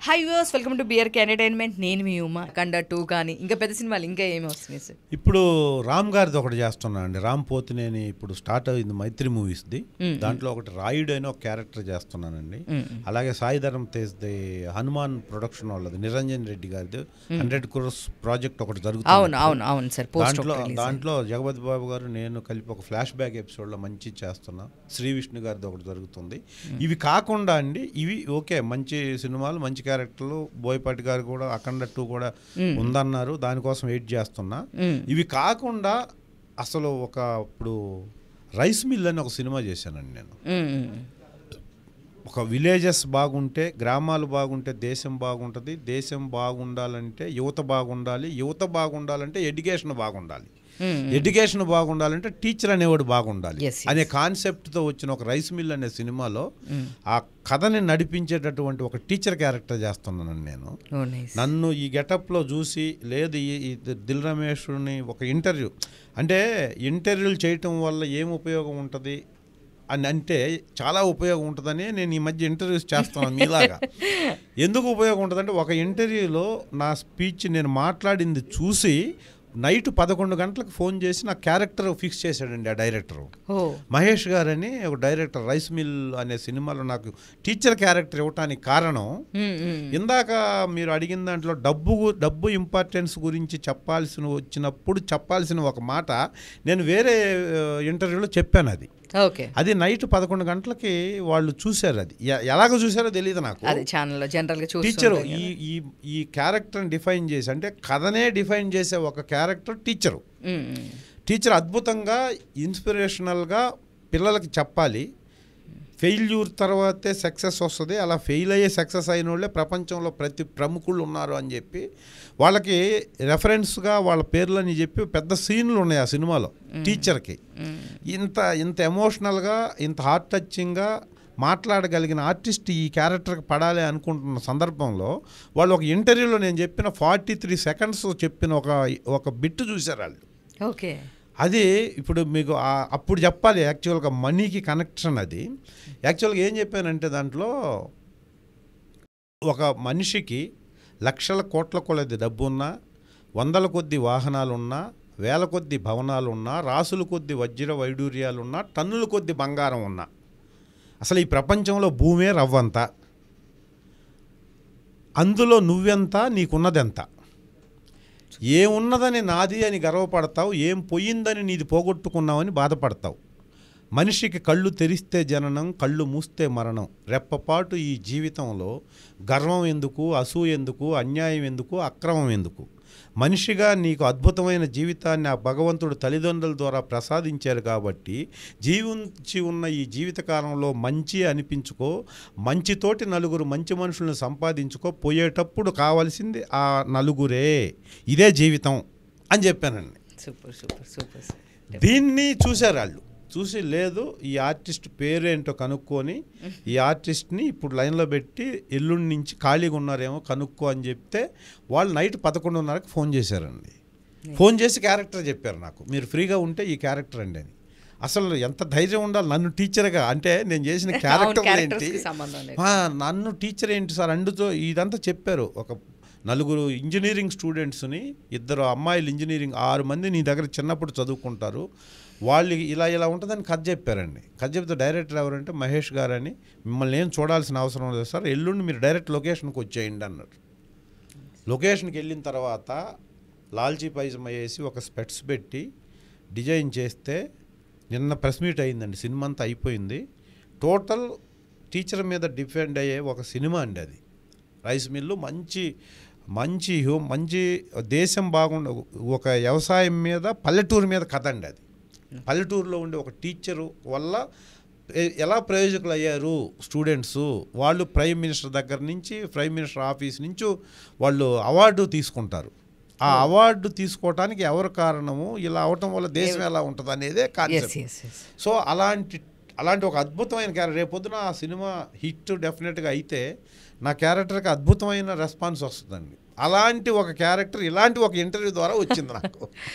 Hi viewers, welcome to BRK entertainment. నేను మీ ఉమా. కండ 2 కానీ ఇంకా పెద్ద సినిమాలు ఇంకా ఏమి వస్తున్నాయి సార్? ఇప్పుడు రామ్ గారిది ఒకటి చేస్తున్నా అండి. రామ్ పోతినేని ఇప్పుడు స్టార్ట్ అయింది మైత్రి మూవీస్ది. దాంట్లో ఒకటి రాయుడు అని ఒక క్యారెక్టర్ చేస్తున్నానండి. అలాగే సాయిధరం తేజ్ది హనుమాన్ ప్రొడక్షన్ వాళ్ళది నిరంజన్ రెడ్డి గారిది 100 crores ప్రాజెక్ట్ ఒకటి జరుగుతుంది. అవును సార్. దాంట్లో జగపతి బాబు గారు నేను కలిపి ఒక ఫ్లాష్ బ్యాక్ ఎపిసోడ్లో మంచి చేస్తున్నా. శ్రీ విష్ణు గారిది ఒకటి జరుగుతుంది. ఇవి కాకుండా అండి, ఇవి ఓకే మంచి సినిమాలు, మంచి క్యారెక్టర్లు. బోయపాటి గారు కూడా అఖండ 2 కూడా ఉందన్నారు, దానికోసం వెయిట్ చేస్తున్నా. ఇవి కాకుండా అసలు ఇప్పుడు రైస్ మిల్ అని ఒక సినిమా చేశానండి నేను. ఒక విలేజెస్ బాగుంటే, గ్రామాలు బాగుంటే దేశం బాగుంటుంది. దేశం బాగుండాలంటే యువత బాగుండాలి. యువత బాగుండాలంటే ఎడ్యుకేషన్ బాగుండాలి. ఎడ్యుకేషన్ బాగుండాలంటే టీచర్ అనేవాడు బాగుండాలి అనే కాన్సెప్ట్తో వచ్చిన ఒక రైస్ మిల్ అనే సినిమాలో ఆ కథని నడిపించేటటువంటి ఒక టీచర్ క్యారెక్టర్ చేస్తున్నాను నేను. నన్ను ఈ గెటప్లో చూసి, లేదు ఈ దిల్ రమేష్ని ఒక ఇంటర్వ్యూలు చేయటం వల్ల ఏం ఉపయోగం ఉంటుంది అని అంటే చాలా ఉపయోగం ఉంటుందని నేను ఈ మధ్య ఇంటర్వ్యూస్ చేస్తున్నాను మీలాగా. ఎందుకు ఉపయోగం ఉంటుందంటే, ఒక ఇంటర్వ్యూలో నా స్పీచ్ నేను మాట్లాడింది చూసి నైట్ 11 గంటలకు ఫోన్ చేసి నా క్యారెక్టర్ ఫిక్స్ చేశాడండి ఆ డైరెక్టర్. మహేష్ గారని ఒక డైరెక్టర్. రైస్ మిల్ అనే సినిమాలో నాకు టీచర్ క్యారెక్టర్ ఇవ్వటానికి కారణం, ఇందాక మీరు అడిగిన దాంట్లో డబ్బు ఇంపార్టెన్స్ గురించి చెప్పాల్సిన ఒక మాట నేను వేరే ఇంటర్వ్యూలో చెప్పాను. అది నైట్ 11 గంటలకి వాళ్ళు చూశారు. అది ఎలాగ చూసారో తెలియదు నాకు. టీచరు ఈ క్యారెక్టర్ని డిఫైన్ చేసి, అంటే కథనే డిఫైన్ చేసే ఒక క్యారెక్టర్ టీచర్ అద్భుతంగా ఇన్స్పిరేషనల్గా పిల్లలకి చెప్పాలి. ఫెయిల్యూర్ తర్వాతే సక్సెస్ వస్తుంది. అలా ఫెయిల్ అయ్యే సక్సెస్ అయిన వాళ్ళే ప్రపంచంలో ప్రతి ప్రముఖులు ఉన్నారు అని చెప్పి వాళ్ళకి రెఫరెన్స్గా వాళ్ళ పేర్లని చెప్పి పెద్ద సీన్లు ఉన్నాయి ఆ సినిమాలో. టీచర్కి ఇంత ఎమోషనల్గా, ఇంత హార్ట్ టచింగ్గా మాట్లాడగలిగిన ఆర్టిస్ట్ ఈ క్యారెక్టర్కి పడాలి అనుకుంటున్న సందర్భంలో వాళ్ళు ఒక ఇంటర్వ్యూలో నేను చెప్పిన 43 seconds చెప్పిన ఒక బిట్ చూశారు వాళ్ళు. ఓకే, అది ఇప్పుడు మీకు అప్పుడు చెప్పాలి. యాక్చువల్గా మనీకి కనెక్షన్ అది. యాక్చువల్గా ఏం చెప్పానంటే, దాంట్లో ఒక మనిషికి లక్షల కోట్ల కొలది డబ్బు ఉన్నా, వందల కొద్ది వాహనాలున్నా, వేల కొద్ది భవనాలున్నా, రాసుల కొద్ది వజ్ర వైడూర్యాలున్నా, టన్నుల కొద్ది బంగారం ఉన్నా, అసలు ఈ ప్రపంచంలో భూమే రవ్వంత, అందులో నువ్వెంత, నీకున్నదెంత, ఏమున్నదని నాది అని గర్వపడతావు, ఏం పోయిందని నీది పోగొట్టుకున్నావని బాధపడతావు. మనిషికి కళ్ళు తెరిస్తే జననం, కళ్ళు మూస్తే మరణం. రెప్పపాటు ఈ జీవితంలో గర్వం ఎందుకు, అసూయ ఎందుకు, అన్యాయం ఎందుకు, అక్రమం ఎందుకు? మనిషిగా నీకు అద్భుతమైన జీవితాన్ని ఆ భగవంతుడు తల్లిదండ్రుల ద్వారా ప్రసాదించారు కాబట్టి జీవించి ఉన్న ఈ జీవితకాలంలో మంచి అనిపించుకో, మంచితోటి నలుగురు మంచి మనుషులను సంపాదించుకో, పోయేటప్పుడు కావాల్సింది ఆ నలుగురే, ఇదే జీవితం అని చెప్పానండి. Super super super. దీన్ని చూశారు వాళ్ళు. చూసి, లేదు ఈ ఆర్టిస్ట్ పేరేంటో కనుక్కొని ఈ ఆర్టిస్ట్ని ఇప్పుడు లైన్లో పెట్టి ఎల్లుండి నుంచి ఖాళీగా ఉన్నారేమో కనుక్కో అని చెప్తే వాళ్ళు నైట్ 11:30కి ఫోన్ చేశారండి. ఫోన్ చేసి క్యారెక్టర్ చెప్పారు నాకు, మీరు ఫ్రీగా ఉంటే ఈ క్యారెక్టర్ అండి అని. అసలు ఎంత ధైర్యం ఉండాలి నన్ను టీచర్గా, అంటే నేను చేసిన క్యారెక్టర్ ఏంటి, నన్ను టీచర్ ఏంటి సార్ అందుతో ఇదంతా చెప్పారు. ఒక 4 ఇంజనీరింగ్ స్టూడెంట్స్ని, 2 అమ్మాయిలు ఇంజనీరింగ్, 6 మంది నీ దగ్గర చిన్నప్పుడు చదువుకుంటారు, వాళ్ళు ఇలా ఉంటుందని కథ చెప్పారండి. కథ చెప్తే డైరెక్టర్ ఎవరంటే మహేష్ గారని, మిమ్మల్ని ఏం చూడాల్సిన అవసరం లేదు సార్, ఎల్లుండి మీరు డైరెక్ట్ లొకేషన్కి వచ్చేయండి అన్నారు. లొకేషన్కి వెళ్ళిన తర్వాత లాల్చీ పైజమా వేసి ఒక స్పెట్స్ పెట్టి డిజైన్ చేస్తే నిన్న ప్రెస్ మీట్ అయిందండి. సినిమా అంతా అయిపోయింది. టోటల్ టీచర్ మీద డిపెండ్ అయ్యే ఒక సినిమా అండి అది. రైస్ మిల్లు మంచి దేశం ఒక వ్యవసాయం మీద, పల్లెటూరు మీద కథ అండి అది. పల్లెటూరులో ఉండే ఒక టీచరు వల్ల ఎలా ప్రయోజకులు అయ్యారు స్టూడెంట్స్, వాళ్ళు ప్రైమ్ మినిస్టర్ దగ్గర నుంచి, ప్రైమ్ మినిస్టర్ ఆఫీస్ నుంచి వాళ్ళు అవార్డు తీసుకుంటారు. ఆ అవార్డు తీసుకోవటానికి ఎవరు కారణము, ఇలా అవటం వల్ల దేశం ఎలా ఉంటుంది అనేదే కాన్సెప్ట్. సో అలాంటి ఒక అద్భుతమైన క్యారెక్టర్. రేపొద్దున ఆ సినిమా హిట్ డెఫినెట్గా అయితే నా క్యారెక్టర్కి అద్భుతమైన రెస్పాన్స్ వస్తుందండి. అలాంటి ఒక క్యారెక్టర్ ఇలాంటి ఒక ఇంటర్వ్యూ ద్వారా వచ్చింది నాకు.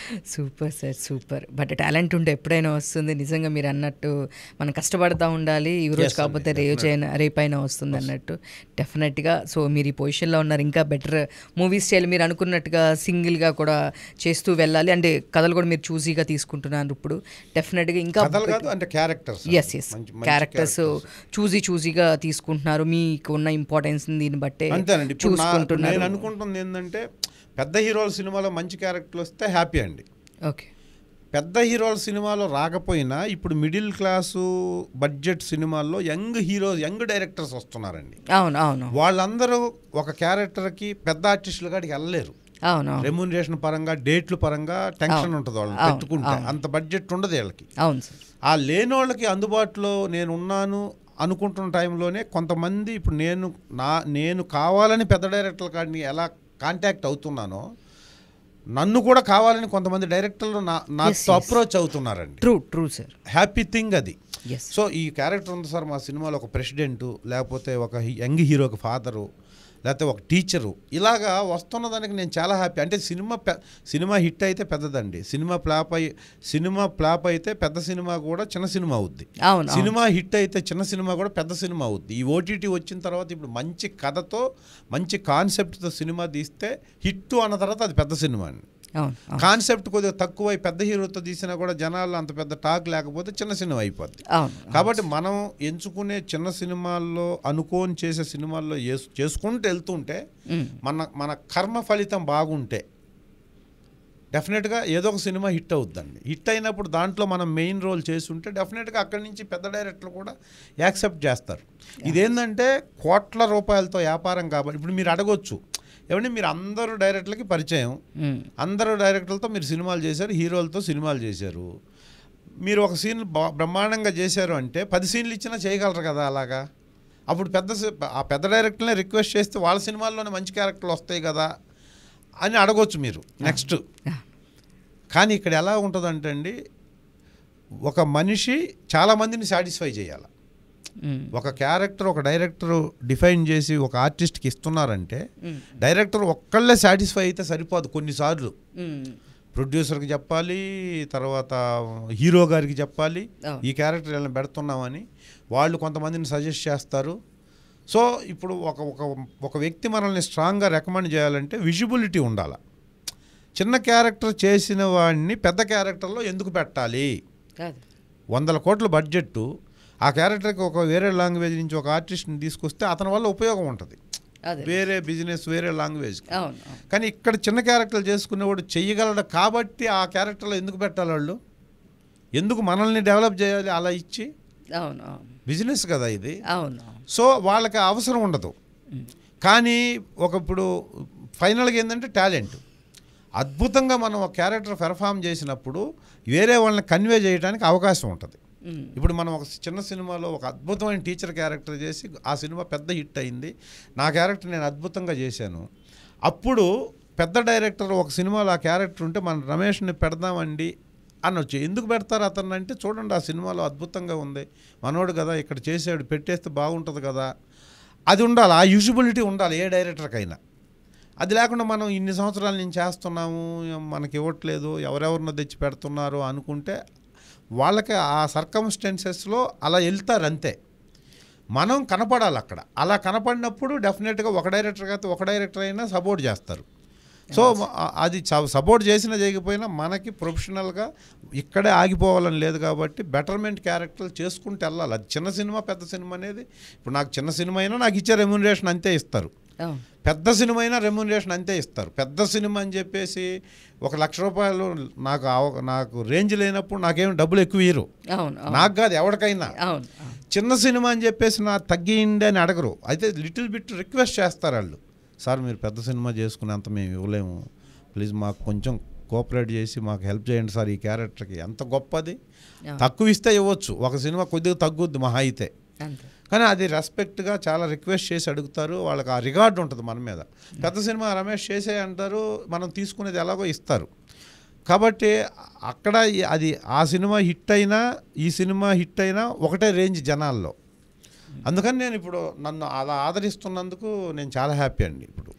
Super sir, super. But talent ఉంటే ఎప్పుడైనా వస్తుంది. నిజంగా మీరు అన్నట్టు మనం కష్టపడతా ఉండాలి, ఈ రోజు Yes, కాకపోతే అండి, రేపైనా వస్తుంది అన్నట్టు. డెఫినెట్గా సో మీరు ఈ పొజిషన్లో ఉన్నారు, ఇంకా బెటర్ మూవీస్ చేయాలి. మీరు అనుకున్నట్టుగా సింగిల్గా కూడా చేస్తూ వెళ్ళాలి, అంటే కథలు కూడా మీరు చూసీగా తీసుకుంటున్నారు ఇప్పుడు. డెఫినెట్గా ఇంకా కథలు కాదు అంటే క్యారెక్టర్స్, ఎస్ క్యారెక్టర్స్ చూసీగా తీసుకుంటున్నారు, మీకు ఉన్న ఇంపార్టెన్స్ దీన్ని బట్టే అంతేనండి. ఇప్పుడు నేను చూసుకుంటున్నారు. అనుకుంటుంది ఏంటంటే పెద్ద హీరోల సినిమాలో మంచి క్యారెక్టర్లు వస్తే హ్యాపీ అండి. ఓకే. పెద్ద హీరోల సినిమాలో రాకపోయినా ఇప్పుడు మిడిల్ క్లాసు బడ్జెట్ సినిమాల్లో యంగ్ డైరెక్టర్స్ వస్తున్నారండి. అవును అవును వాళ్ళందరూ ఒక క్యారెక్టర్కి పెద్ద ఆర్టిస్టులు కాడికి వెళ్ళలేరు. అవును రెమ్యూనరేషన్ పరంగా, డేట్ల పరంగా టెన్షన్ ఉంటుంది వాళ్ళని పెట్టుకుంటే. అంత బడ్జెట్ ఉండదు వీళ్ళకి. అవును సార్. ఆ లేని వాళ్ళకి అందుబాటులో నేను ఉన్నాను అనుకుంటున్న టైంలోనే కొంతమంది ఇప్పుడు నేను కావాలని పెద్ద డైరెక్టర్ల కాడిని ఎలా కాంటాక్ట్ అవుతున్నానో, నన్ను కూడా కావాలని కొంతమంది డైరెక్టర్లు నాతో అప్రోచ్ అవుతున్నారండి. True sir. హ్యాపీ థింగ్ అది. Yes. సో ఈ క్యారెక్టర్ ఉంది సార్ మా సినిమాలో, ఒక ప్రెసిడెంటు, లేకపోతే ఒక యంగ్ హీరోకి ఫాదరు, లేకపోతే ఒక టీచరు, ఇలాగా వస్తున్న దానికి నేను చాలా హ్యాపీ. అంటే సినిమా హిట్ అయితే పెద్దదండి, సినిమా ఫ్లాప్ అయితే పెద్ద సినిమా కూడా చిన్న సినిమా అవుద్ది. సినిమా హిట్ అయితే చిన్న సినిమా కూడా పెద్ద సినిమా అవుద్ది. ఈ ఓటీటీ వచ్చిన తర్వాత ఇప్పుడు మంచి కథతో మంచి కాన్సెప్ట్తో సినిమా తీస్తే హిట్ అన్న తర్వాత అది పెద్ద సినిమా అండి. కాన్సెప్ట్ కొద్దిగా తక్కువ పెద్ద హీరోతో తీసినా కూడా జనాలు అంత పెద్ద టాక్ లేకపోతే చిన్న సినిమా అయిపోద్ది. కాబట్టి మనం ఎంచుకునే చిన్న సినిమాల్లో అనుకోని చేసే సినిమాల్లో చేసుకుంటూ వెళ్తుంటే మన కర్మ ఫలితం బాగుంటే డెఫినెట్గా ఏదో ఒక సినిమా హిట్ అవుద్దండి. హిట్ అయినప్పుడు దాంట్లో మనం మెయిన్ రోల్ చేస్తుంటే డెఫినెట్గా అక్కడి నుంచి పెద్ద డైరెక్టర్లు కూడా యాక్సెప్ట్ చేస్తారు. ఇదేంటంటే కోట్ల రూపాయలతో వ్యాపారం కాబట్టి ఇప్పుడు మీరు అడగొచ్చు, ఏమంటే మీరు అందరూ డైరెక్టర్లకి పరిచయం, అందరూ డైరెక్టర్లతో మీరు సినిమాలు చేశారు, హీరోలతో సినిమాలు చేశారు, మీరు ఒక సీన్ బ్రహ్మాండంగా చేశారు అంటే 10 సీన్లు ఇచ్చినా చేయగలరు కదా. అలాగా అప్పుడు ఆ పెద్ద డైరెక్టర్నే రిక్వెస్ట్ చేస్తే వాళ్ళ సినిమాల్లోనే మంచి క్యారెక్టర్లు వస్తాయి కదా అని అడగొచ్చు మీరు నెక్స్ట్. కానీ ఇక్కడ ఎలా ఉంటుందంటే అండి, ఒక మనిషి చాలామందిని సాటిస్ఫై చేయాలి. ఒక క్యారెక్టర్ ఒక డైరెక్టర్ డిఫైన్ చేసి ఒక ఆర్టిస్ట్కి ఇస్తున్నారంటే డైరెక్టర్ ఒక్కళ్ళే సాటిస్ఫై అయితే సరిపోదు. కొన్నిసార్లు ప్రొడ్యూసర్కి చెప్పాలి, తర్వాత హీరో గారికి చెప్పాలి ఈ క్యారెక్టర్ ఇలా పెడుతున్నామని, వాళ్ళు కొంతమందిని సజెస్ట్ చేస్తారు. సో ఇప్పుడు ఒక వ్యక్తి మనల్ని స్ట్రాంగ్గా రికమెండ్ చేయాలంటే విజిబిలిటీ ఉండాలి. చిన్న క్యారెక్టర్ చేసిన వాడిని పెద్ద క్యారెక్టర్లో ఎందుకు పెట్టాలి? 100 కోట్ల బడ్జెట్టు, ఆ క్యారెక్టర్కి ఒక వేరే లాంగ్వేజ్ నుంచి ఒక ఆర్టిస్ట్ని తీసుకొస్తే అతని వల్ల ఉపయోగం ఉంటుంది, వేరే బిజినెస్ వేరే లాంగ్వేజ్. కానీ ఇక్కడ చిన్న క్యారెక్టర్లు చేసుకునేవాడు చెయ్యగలడు కాబట్టి ఆ క్యారెక్టర్లో ఎందుకు పెట్టాలి? వాళ్ళు ఎందుకు మనల్ని డెవలప్ చేయాలి అలా ఇచ్చి? బిజినెస్ కదా ఇది. సో వాళ్ళకి అవసరం ఉండదు. కానీ ఇప్పుడు ఫైనల్గా ఏంటంటే టాలెంట్ అద్భుతంగా మనం ఒక క్యారెక్టర్ పెర్ఫామ్ చేసినప్పుడు వేరే వాళ్ళని కన్వే చేయడానికి అవకాశం ఉంటుంది. ఇప్పుడు మనం ఒక చిన్న సినిమాలో ఒక అద్భుతమైన టీచర్ క్యారెక్టర్ చేసి ఆ సినిమా పెద్ద హిట్ అయింది, నా క్యారెక్టర్ నేను అద్భుతంగా చేశాను, అప్పుడు పెద్ద డైరెక్టర్ ఒక సినిమాలో ఆ క్యారెక్టర్ ఉంటే మన రమేష్ని పెడదామండి అనొచ్చు. ఎందుకు పెడతారు అతన్ని అంటే, చూడండి ఆ సినిమాలో అద్భుతంగా ఉంది, మనోడు కదా ఇక్కడ చేసాడు, పెట్టేస్తే బాగుంటుంది కదా. అది ఉండాలి, ఆ యూజిబిలిటీ ఉండాలి ఏ డైరెక్టర్కైనా. అది లేకుండా మనం ఇన్ని సంవత్సరాలు నేను చేస్తున్నాము, మనకి ఇవ్వట్లేదు, ఎవరెవరినో తెచ్చి పెడుతున్నారు అనుకుంటే వాళ్ళకి ఆ సర్కమ్స్టెన్సెస్లో అలా వెళ్తారు అంతే. మనం కనపడాలి అక్కడ. అలా కనపడినప్పుడు డెఫినెట్గా ఒక డైరెక్టర్ అయితే ఒక డైరెక్టర్ అయినా సపోర్ట్ చేస్తారు. సో అది సపోర్ట్ చేసినా చేయకపోయినా మనకి ప్రొఫెషనల్గా ఇక్కడే ఆగిపోవాలని లేదు కాబట్టి బెటర్మెంట్ క్యారెక్టర్లు చేసుకుంటూ వెళ్ళాలి. అది చిన్న సినిమా పెద్ద సినిమా అనేది, ఇప్పుడు నాకు చిన్న సినిమా అయినా నాకు ఇచ్చే రెమ్యూనరేషన్ అంతే ఇస్తారు, పెద్ద సినిమా అయినా రెమ్యూనరేషన్ అంతే ఇస్తారు. పెద్ద సినిమా అని చెప్పేసి 1 లక్ష రూపాయలు నాకు రేంజ్ లేనప్పుడు నాకేమి డబ్బులు ఎక్కువ ఇయ్యరు, నాకు కాదు ఎవరికైనా. చిన్న సినిమా అని చెప్పేసి నాకు తగ్గియండి అని అడగరు, అయితే లిటిల్ బిట్ రిక్వెస్ట్ చేస్తారు వాళ్ళు, సార్ మీరు పెద్ద సినిమా చేసుకునేంత మేము ఇవ్వలేము, ప్లీజ్ మాకు కొంచెం కోఆపరేట్ చేసి మాకు హెల్ప్ చేయండి సార్, ఈ క్యారెక్టర్కి ఎంత గొప్పది, తక్కువ ఇస్తే ఇవ్వచ్చు, ఒక సినిమా కొద్దిగా తగ్గుద్ది మహా అయితే, కానీ అది రెస్పెక్ట్గా చాలా రిక్వెస్ట్ చేసి అడుగుతారు, వాళ్ళకి ఆ రిగార్డ్ ఉంటుంది మన మీద. పెద్ద సినిమా రమేష్ చేసే అంటారు, మనం తీసుకునేది ఎలాగో ఇస్తారు. కాబట్టి అక్కడ అది ఆ సినిమా హిట్ అయినా ఈ సినిమా హిట్ అయినా ఒకటే రేంజ్ జనాల్లో. అందుకని నేను ఇప్పుడు నన్ను అలా ఆదరిస్తున్నందుకు నేను చాలా హ్యాపీ అండి ఇప్పుడు.